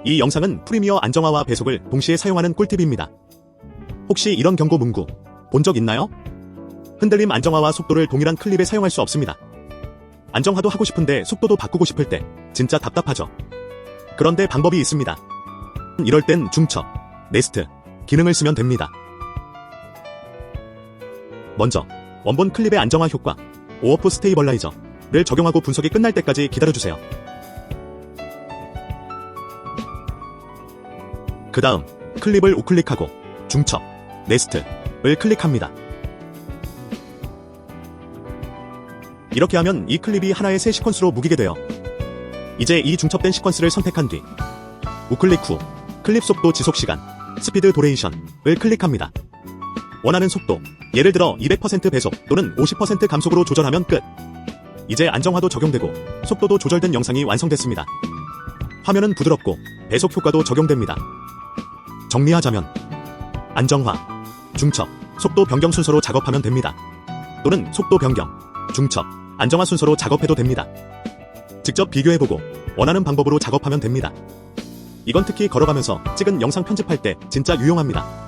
이 영상은 프리미어 안정화와 배속을 동시에 사용하는 꿀팁입니다. 혹시 이런 경고 문구 본 적 있나요? 흔들림 안정화와 속도를 동일한 클립에 사용할 수 없습니다. 안정화도 하고 싶은데 속도도 바꾸고 싶을 때 진짜 답답하죠. 그런데 방법이 있습니다. 이럴 땐 중첩, 네스트 기능을 쓰면 됩니다. 먼저 원본 클립의 안정화 효과 오어프 스테이벌라이저를 적용하고 분석이 끝날 때까지 기다려주세요. 그 다음 클립을 우클릭하고 중첩, 네스트를 클릭합니다. 이렇게 하면 이 클립이 하나의 새 시퀀스로 묶이게 돼요. 이제 이 중첩된 시퀀스를 선택한 뒤 우클릭 후 클립 속도 지속 시간, 스피드 도레이션을 클릭합니다. 원하는 속도, 예를 들어 200% 배속 또는 50% 감속으로 조절하면 끝. 이제 안정화도 적용되고 속도도 조절된 영상이 완성됐습니다. 화면은 부드럽고 배속 효과도 적용됩니다. 정리하자면 안정화, 중첩, 속도 변경 순서로 작업하면 됩니다. 또는 속도 변경, 중첩, 안정화 순서로 작업해도 됩니다. 직접 비교해보고 원하는 방법으로 작업하면 됩니다. 이건 특히 걸어가면서 찍은 영상 편집할 때 진짜 유용합니다.